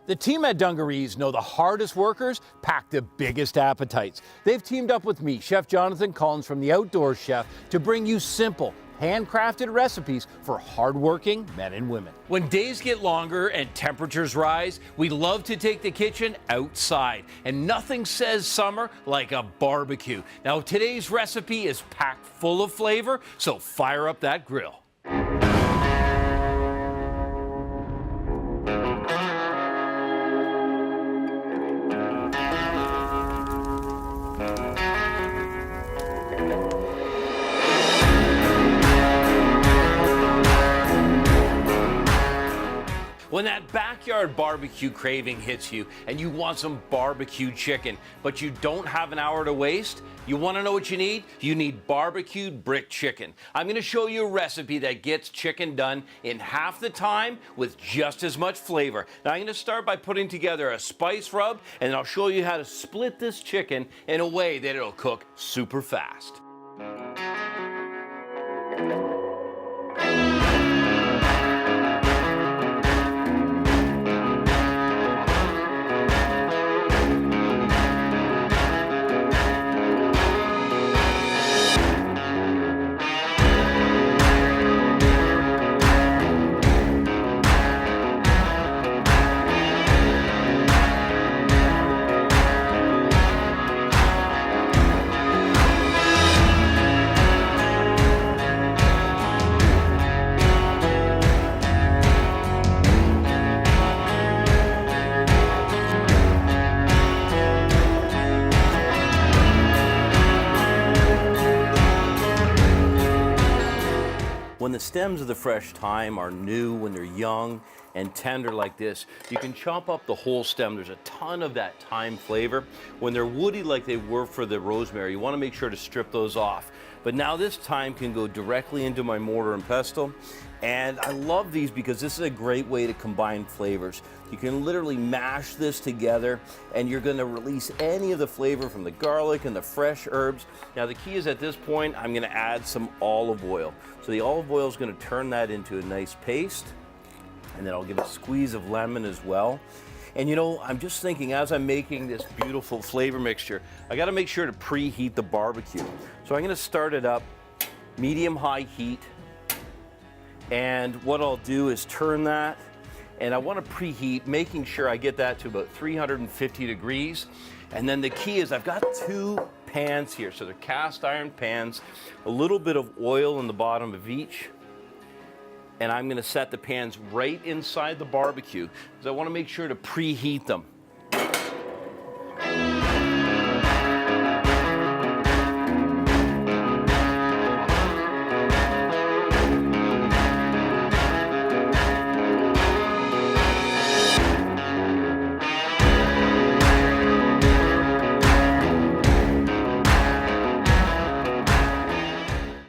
The team at Dungarees know the hardest workers pack the biggest appetites. They've teamed up with me, Chef Jonathan Collins from The Outdoor Chef, to bring you simple, handcrafted recipes for hardworking men and women. When days get longer and temperatures rise, we love to take the kitchen outside. And nothing says summer like a barbecue. Now, today's recipe is packed full of flavor, so fire up that grill. When that backyard barbecue craving hits you and you want some barbecued chicken, but you don't have an hour to waste, you want to know what you need? You need barbecued brick chicken. I'm going to show you a recipe that gets chicken done in half the time with just as much flavor. Now I'm going to start by putting together a spice rub, and then I'll show you how to split this chicken in a way that it'll cook super fast. When the stems of the fresh thyme are new, when they're young and tender like this, you can chop up the whole stem. There's a ton of that thyme flavor. When they're woody like they were for the rosemary, you want to make sure to strip those off. But now this thyme can go directly into my mortar and pestle. And I love these because this is a great way to combine flavors. You can literally mash this together and you're going to release any of the flavor from the garlic and the fresh herbs. Now the key is at this point, I'm going to add some olive oil. So the olive oil is going to turn that into a nice paste. And then I'll give a squeeze of lemon as well. And you know, I'm just thinking as I'm making this beautiful flavor mixture, I got to make sure to preheat the barbecue. So I'm going to start it up medium-high heat. And what I'll do is turn that, and I want to preheat, making sure I get that to about 350 degrees. And then the key is I've got two pans here. So they're cast iron pans, a little bit of oil in the bottom of each. And I'm going to set the pans right inside the barbecue because I want to make sure to preheat them.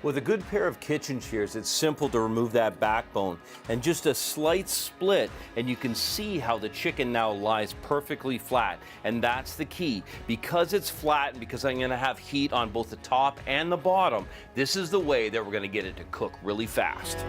With a good pair of kitchen shears, it's simple to remove that backbone and just a slight split, and you can see how the chicken now lies perfectly flat. And that's the key. Because it's flat and because I'm going to have heat on both the top and the bottom, this is the way that we're going to get it to cook really fast.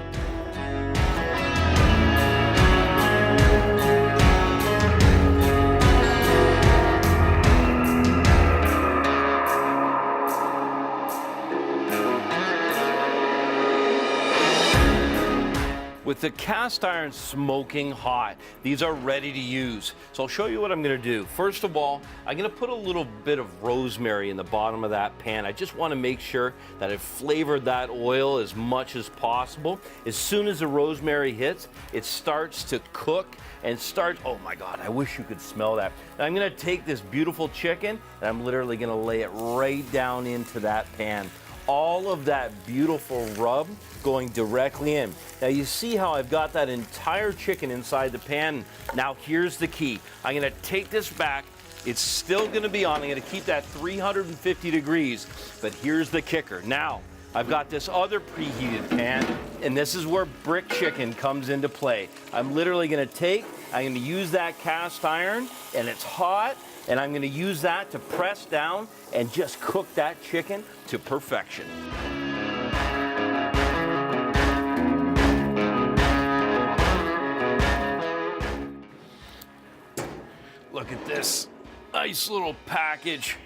With the cast iron smoking hot, these are ready to use. So I'll show you what I'm going to do. First of all, I'm going to put a little bit of rosemary in the bottom of that pan. I just want to make sure that I've flavored that oil as much as possible. As soon as the rosemary hits, it starts to cook and starts, oh my God, I wish you could smell that. Now I'm going to take this beautiful chicken and I'm literally going to lay it right down into that pan. All of that beautiful rub going directly in. Now you see how I've got that entire chicken inside the pan. Now here's the key. I'm going to take this back. It's still going to be on. I'm going to keep that 350 degrees, but here's the kicker. Now I've got this other preheated pan, and this is where brick chicken comes into play. I'm literally going to I'm going to use that cast iron, and it's hot, and I'm going to use that to press down and just cook that chicken to perfection. Look at this nice little package.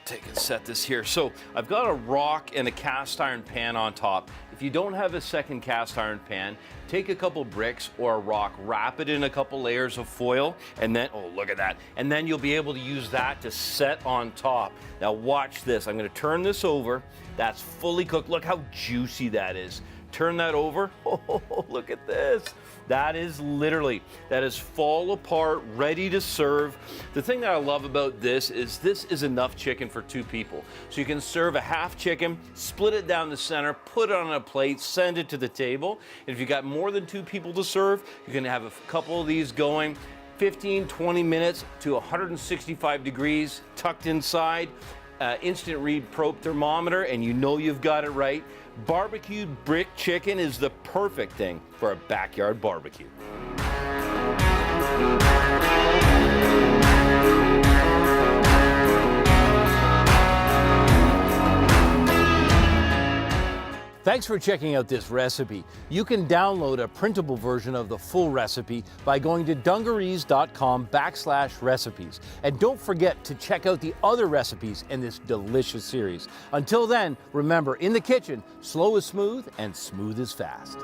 Take and set this here. So I've got a rock and a cast iron pan on top. If you don't have a second cast iron pan, take a couple bricks or a rock, wrap it in a couple layers of foil, and then, oh, look at that. And then you'll be able to use that to set on top. Now watch this. I'm gonna turn this over. That's fully cooked. Look how juicy that is. Turn that over. Oh, look at this. That is fall apart, ready to serve. The thing that I love about this is enough chicken for 2 people. So you can serve a half chicken, split it down the center, put it on a plate, send it to the table. And if you got more than 2 people to serve, you can have a couple of these going 15, 20 minutes to 165 degrees tucked inside. Instant read probe thermometer, and you know you've got it right. Barbecued brick chicken is the perfect thing for a backyard barbecue. Thanks for checking out this recipe. You can download a printable version of the full recipe by going to dungarees.com/recipes. And don't forget to check out the other recipes in this delicious series. Until then, remember, in the kitchen, slow is smooth and smooth is fast.